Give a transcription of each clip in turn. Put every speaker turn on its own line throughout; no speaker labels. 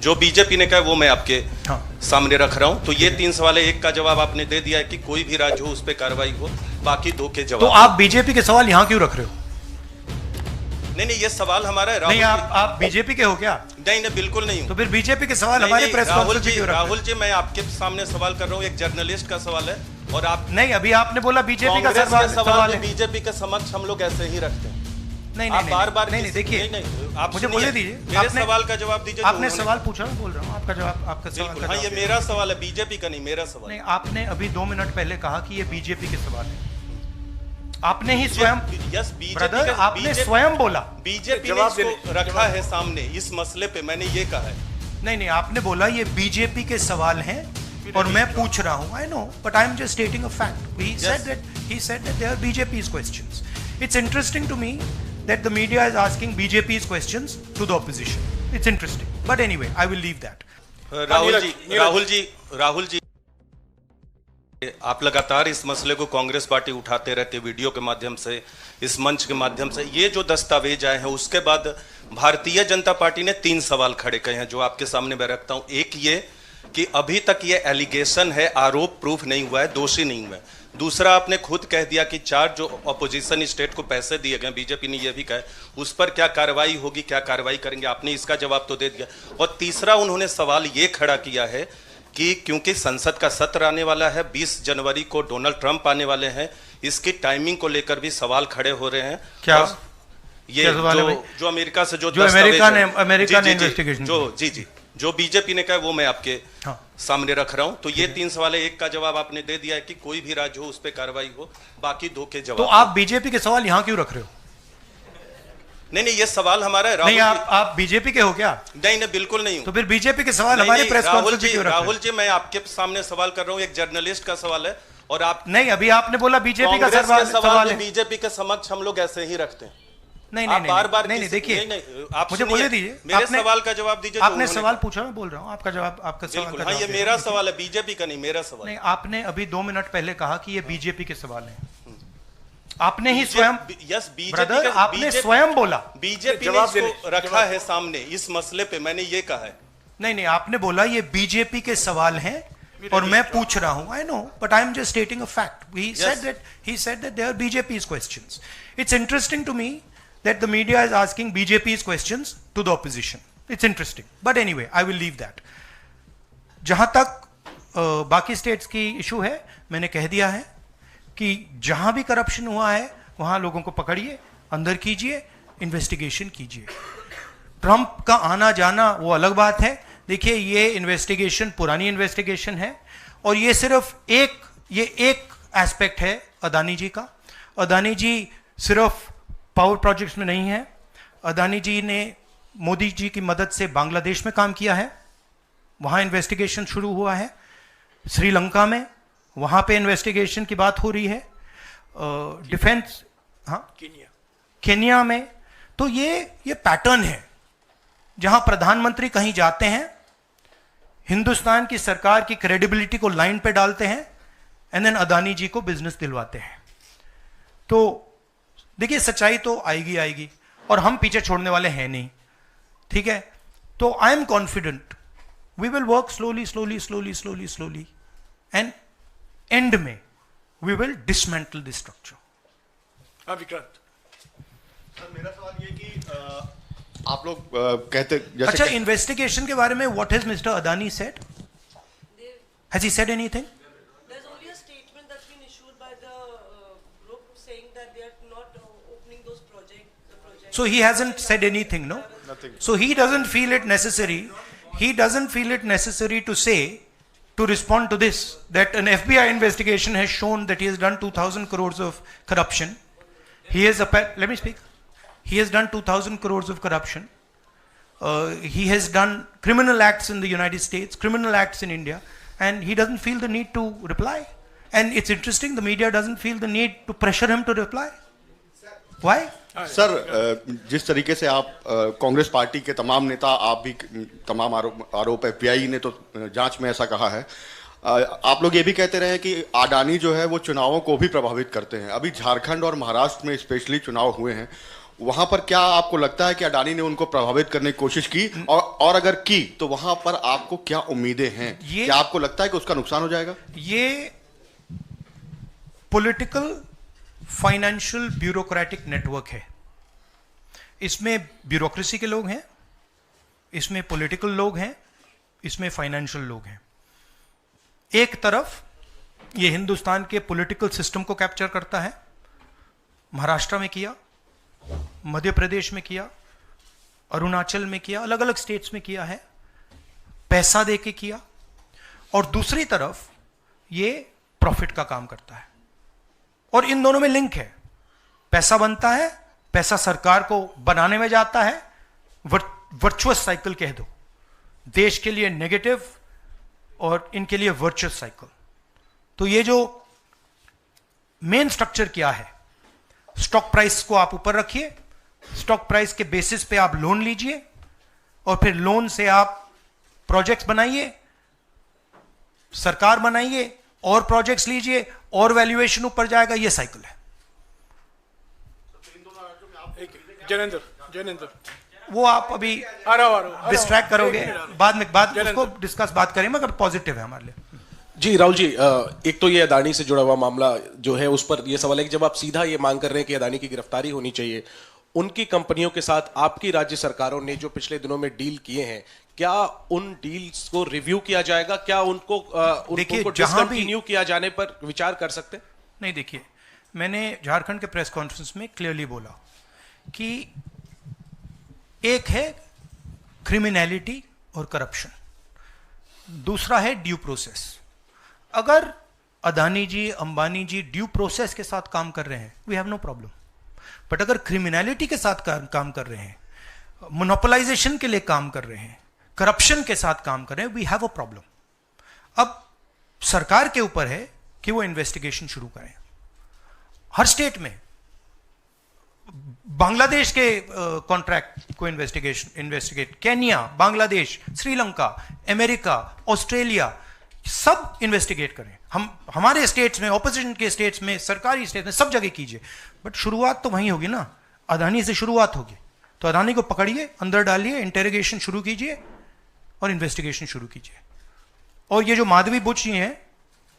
जो बीजेपी ने कहा वो मैं आपके सामने रख रहा हूं। तो ये 3 सवाल है, एक का जवाब आपने दे दिया है कि कोई भी राज्य हो उस पर कार्रवाई हो, बाकी 2 के जवाब।
तो आप बीजेपी के सवाल यहाँ क्यों रख रहे हो?
नहीं, ये सवाल हमारा है।
नहीं, आप बीजेपी के हो क्या?
नहीं, बिल्कुल नहीं हूं।
तो फिर बीजेपी के सवाल हमारे प्रेस कॉन्फ्रेंस में क्यों रख रहे हो?
राहुल जी, मैं आपके सामने सवाल कर रहा हूं, एक जर्नलिस्ट का सवाल है। और आप
नहीं, अभी आपने बोला बीजेपी का सवाल है।
बीजेपी के समक्ष हम लोग ऐसे ही रखते हैं।
नहीं,
बार
नहीं, देखिए,
आप
मुझे बोलने दीजिए।
मेरे सवाल का जवाब दीजिए।
आपने सवाल पूछा, मैं बोल रहा हूँ आपका जवाब, आपका सवाल।
हाँ, ये मेरा सवाल है, बीजेपी का नहीं, मेरा सवाल।
नहीं, आपने अभी 2 मिनट पहले कहा कि ये बीजेपी के सवाल है। आपने ही स्वयं, ब्रदर, आपने स्वयं बोला
बीजेपी ने इसको रखा है सामने इस मसले पे, मैंने ये कहा है।
नहीं, आपने बोला ये बीजेपी के सवाल हैं और मैं पूछ रहा हूं। I know, but I am just stating a fact. He said that they are BJP's questions. It's interesting to me that the media is asking BJP's questions to the opposition. It's interesting. But anyway, I will leave that.
Rahul ji, आप लगातार इस मसले को Congress party उठाते रहते, video के माध्यम से, इस मंच के माध्यम से। ये जो दस्तावेज आए हैं उसके बाद भारतीय जनता पार्टी ने 3 सवाल खड़े किए हैं जो आपके सामने मैं रखता हूं। एक ये कि अभी तक ये एलिगेशन है, आरोप प्रूफ नहीं हुआ है, दोषी नहीं हुआ है। दूसरा, आपने खुद कह दिया कि 4 जो अपोजिशन स्टेट को पैसे दिए गए, बीजेपी ने यह भी कहा, उस पर क्या कार्रवाई होगी, क्या कार्रवाई करेंगे, आपने इसका जवाब तो दे दिया। और तीसरा, उन्होंने सवाल ये खड़ा किया है कि क्योंकि संसद का सत्र आने वाला है, 20 जनवरी को डोनाल्ड ट्रंप आने वाले हैं, इसकी टाइमिंग को लेकर भी सवाल खड़े हो रहे हैं।
क्या
ये जो अमेरिका से जो
अमेरिका ने इन्वेस्टिगेशन
जो बीजेपी ने कहा वो मैं आपके सामने रख रहा हूं। तो ये 3 सवाल है, एक का जवाब आपने दे दिया है कि कोई भी राज्य हो उस पर कार्रवाई हो, बाकी 2 के जवाब।
तो आप बीजेपी के सवाल यहाँ क्यों रख रहे हो?
नहीं, ये सवाल हमारा है।
नहीं, आप बीजेपी के हो क्या?
नहीं, बिल्कुल नहीं हूं।
तो फिर बीजेपी के सवाल हमारे प्रेस कॉन्फ्रेंस में क्यों रख रहे हो?
राहुल जी, मैं आपके सामने सवाल कर रहा हूं, एक जर्नलिस्ट का सवाल है। और आप
नहीं, अभी आपने बोला बीजेपी का सवाल है।
बीजेपी के समक्ष हम लोग ऐसे ही रखते हैं।
नहीं,
बार
देखिए,
आप
मुझे बोलने दीजिए।
मेरे सवाल का जवाब दीजिए।
आपने सवाल पूछा, मैं बोल रहा हूँ आपका जवाब, आपका सवाल।
हाँ, ये मेरा सवाल है, बीजेपी का नहीं, मेरा सवाल।
नहीं, आपने अभी 2 मिनट पहले कहा कि ये बीजेपी के सवाल हैं। आपने ही स्वयं, ब्रदर, आपने स्वयं बोला
बीजेपी ने इसको रखा है सामने इस मसले पे, मैंने ये कहा है।
नहीं, आपने बोला ये बीजेपी के सवाल हैं और मैं पूछ रहा हूं। I know, but I am just stating a fact. He said that they are BJP's questions. It's interesting to me that the media is asking BJP's questions to the opposition. It's interesting. But anyway, I will leave that. जहां तक बाकी states की issue है, मैंने कह दिया है कि जहां भी करप्शन हुआ है वहां लोगों को पकड़िए, अंदर कीजिए, इन्वेस्टिगेशन कीजिए। ट्रंप का आना जाना वो अलग बात है। देखिए, ये इन्वेस्टिगेशन पुरानी इन्वेस्टिगेशन है और ये सिर्फ एक एस्पेक्ट है अदानी जी का। अदानी जी सिर्फ पावर प्रोजेक्ट्स में नहीं है। अदानी जी ने मोदी जी की मदद से बांग्लादेश में काम किया है, वहां इन्वेस्टिगेशन शुरू हुआ है। श्रीलंका में, वहां पे इन्वेस्टिगेशन की बात हो रही है। डिफेंस, हाँ, केन्या में। तो ये पैटर्न है जहां प्रधानमंत्री कहीं जाते हैं, हिंदुस्तान की सरकार की क्रेडिबिलिटी को लाइन पे डालते हैं एंड देन अदानी जी को बिजनेस दिलवाते हैं। तो देखिए, सच्चाई तो आएगी और हम पीछे छोड़ने वाले हैं नहीं, ठीक है? तो I am confident we will work slowly and end में we will dismantle this structure.
Vikrant sir, मेरा सवाल ये कि आप लोग कहते, जैसे
अच्छा, इन्वेस्टिगेशन के बारे में what has mister Adani said? Has he said anything?
There's only a statement that's been issued by the group saying that they are not opening those projects.
So he hasn't said anything, no?
Nothing.
So he doesn't feel it necessary. He doesn't feel it necessary to say, to respond to this, that an FBI investigation has shown that he has done 2,000 crores of corruption. He has, let me speak. He has done 2,000 crores of corruption. He has done criminal acts in the United States, criminal acts in India, and he doesn't feel the need to reply. And it's interesting, the media doesn't feel the need to pressure him to reply. Why?
Sir, जिस तरीके से आप Congress party के तमाम नेता, आप भी तमाम आरोप FBI ने तो जांच में ऐसा कहा है, आप लोग ये भी कहते रहे कि अडानी जो है वो चुनावों को भी प्रभावित करते हैं। अभी झारखंड और महाराष्ट्र में स्पेशली चुनाव हुए हैं, वहां पर क्या आपको लगता है कि अडानी ने उनको प्रभावित करने की कोशिश की, और अगर की तो वहां पर आपको क्या उम्मीदें हैं? क्या आपको लगता है कि उसका नुकसान हो जाएगा?
ये पॉलिटिकल फाइनेंशियल ब्यूरोक्रेटिक नेटवर्क है। इसमें ब्यूरोक्रेसी के लोग हैं, इसमें पॉलिटिकल लोग हैं, इसमें फाइनेंशियल लोग हैं। एक तरफ ये हिंदुस्तान के पॉलिटिकल सिस्टम को कैप्चर करता है, महाराष्ट्र में किया, मध्य प्रदेश में किया, अरुणाचल में किया, अलग अलग स्टेट्स में किया है, पैसा देके किया। और दूसरी तरफ ये प्रॉफिट का काम करता है, और इन दोनों में लिंक है। पैसा बनता है, पैसा सरकार को बनाने में जाता है, वर्चुअस साइकिल कह दो, देश के लिए नेगेटिव और इनके लिए वर्चुअस साइकिल। तो ये जो मेन स्ट्रक्चर क्या है, स्टॉक प्राइस को आप ऊपर रखिए, स्टॉक प्राइस के बेसिस पे आप लोन लीजिए, और फिर लोन से आप प्रोजेक्ट्स बनाइए, सरकार बनाइए, और प्रोजेक्ट्स लीजिए, और वैल्यूएशन ऊपर जाएगा। ये साइकिल है।
जैनेंद्र
वो आप अभी
आ रहा हूं
डिस्ट्रैक्ट करोगे, बाद में उसको डिस्कस बात करें, मगर पॉजिटिव है हमारे लिए।
जी राहुल जी, एक तो ये अदानी से जुड़ा हुआ मामला जो है, उस पर ये सवाल है कि जब आप सीधा ये मांग कर रहे हैं कि अदानी की गिरफ्तारी होनी चाहिए, उनकी कंपनियों के साथ आपकी राज्य सरकारों ने जो पिछले दिनों में डील किए हैं, क्या उन डील्स को रिव्यू किया जाएगा? क्या उनको डिसकंटिन्यू किया जाने पर विचार कर सकते हैं?
नहीं, देखिए, मैंने झारखंड के प्रेस कॉन्फ्रेंस में क्लियरली बोला कि एक है क्रिमिनलिटी और करप्शन, दूसरा है ड्यू प्रोसेस। अगर अदानी जी, अंबानी जी ड्यू प्रोसेस के साथ काम कर रहे हैं, we have no problem. But अगर क्रिमिनलिटी के साथ काम कर रहे हैं, मोनोपोलाइजेशन के लिए काम कर रहे हैं, करप्शन के साथ काम कर रहे हैं, वी हैव अ प्रॉब्लम। अब सरकार के ऊपर है कि वो इन्वेस्टिगेशन शुरू करें। हर स्टेट में बांग्लादेश के कॉन्ट्रैक्ट को investigate, Kenya, Bangladesh, Sri Lanka, America, Australia, सब इन्वेस्टिगेट करें। हमारे स्टेट्स में, ऑपोजिशन के स्टेट्स में, सरकारी स्टेट्स में, सब जगह कीजिए। बट शुरुआत तो वहीं होगी ना, अदानी से शुरुआत होगी। तो अदानी को पकड़िए, अंदर डालिए, इंटेरोगेशन शुरू कीजिए और इन्वेस्टिगेशन शुरू कीजिए। और ये जो माधवी बुच जी हैं,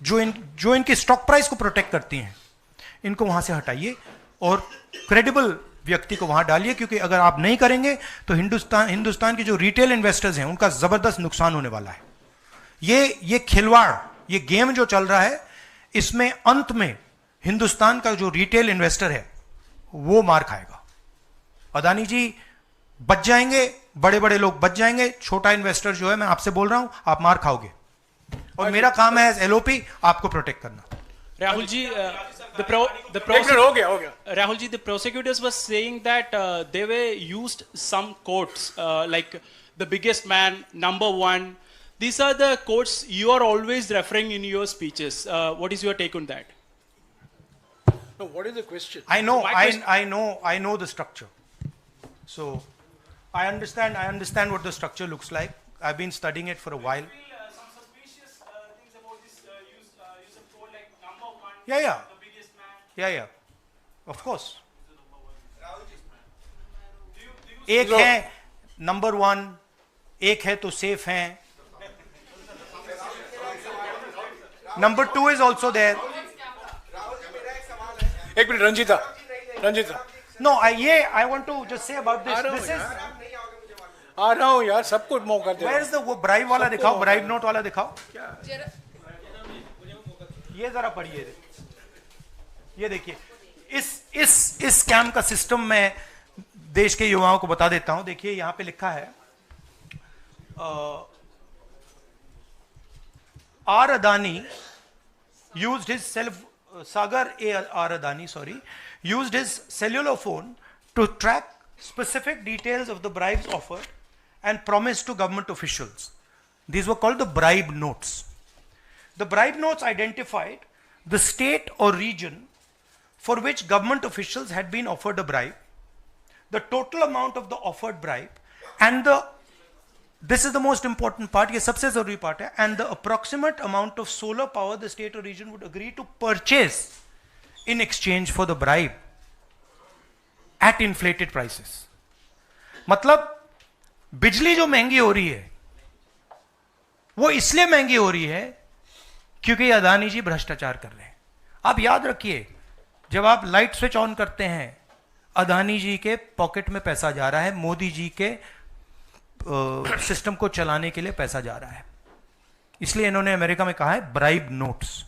जो इनके स्टॉक प्राइस को प्रोटेक्ट करती हैं, इनको वहां से हटाइए और क्रेडिबल व्यक्ति को वहां डालिए, क्योंकि अगर आप नहीं करेंगे तो हिंदुस्तान के जो रिटेल इन्वेस्टर्स हैं, उनका जबरदस्त नुकसान होने वाला है। ये खिलवाड़, ये गेम जो चल रहा है, इसमें अंत में हिंदुस्तान का जो रिटेल इन्वेस्टर है वो मार खाएगा। अदानी जी बच जाएंगे, बड़े बड़े लोग बच जाएंगे, छोटा इन्वेस्टर जो है, मैं आपसे बोल रहा हूं, आप मार खाओगे। और मेरा काम है एज एलओपी आपको प्रोटेक्ट करना।
Rahul ji, Rahul ji, the prosecutors were saying that they were used some quotes like the biggest man, number one. These are the quotes you are always referring in your speeches. What is your take on that?
No, what is the question?
I know the structure. So I understand what the structure looks like. I've been studying it for a while.
Some suspicious things about this use of quote like number one.
Yeah.
The biggest man.
Yeah. Of course. एक है number one, एक है तो safe है, number two is also there.
एक minute, Ranjita
no, I want to just say about this is,
आ रहा हूं यार, सब कुछ मौका दे।
वेयर इज द वो ब्राइब वाला दिखाओ, ब्राइब नोट वाला दिखाओ। ये जरा पढ़िए, ये देखिए, इस स्कैम का सिस्टम में देश के युवाओं को बता देता हूं। देखिए, यहां पे लिखा है R Adani used his Sagar R. Adani, used his cellular phone to track specific details of the bribes offered and promised to government officials. These were called the bribe notes. The bribe notes identified the state or region for which government officials had been offered a bribe, the total amount of the offered bribe, and this is the most important part, ये सबसे जरूरी part है, and the approximate amount of solar power the state or region would agree to purchase in exchange for the bribe. At inflated prices. मतलब बिजली जो महंगी हो रही है वो इसलिए महंगी हो रही है क्योंकि अदानी जी भ्रष्टाचार कर रहे हैं। आप याद रखिए, जब आप लाइट स्विच ऑन करते हैं अदानी जी के पॉकेट में पैसा जा रहा है, मोदी जी के सिस्टम को चलाने के लिए पैसा जा रहा है। इसलिए इन्होंने अमेरिका में कहा है ब्राइब नोट्स।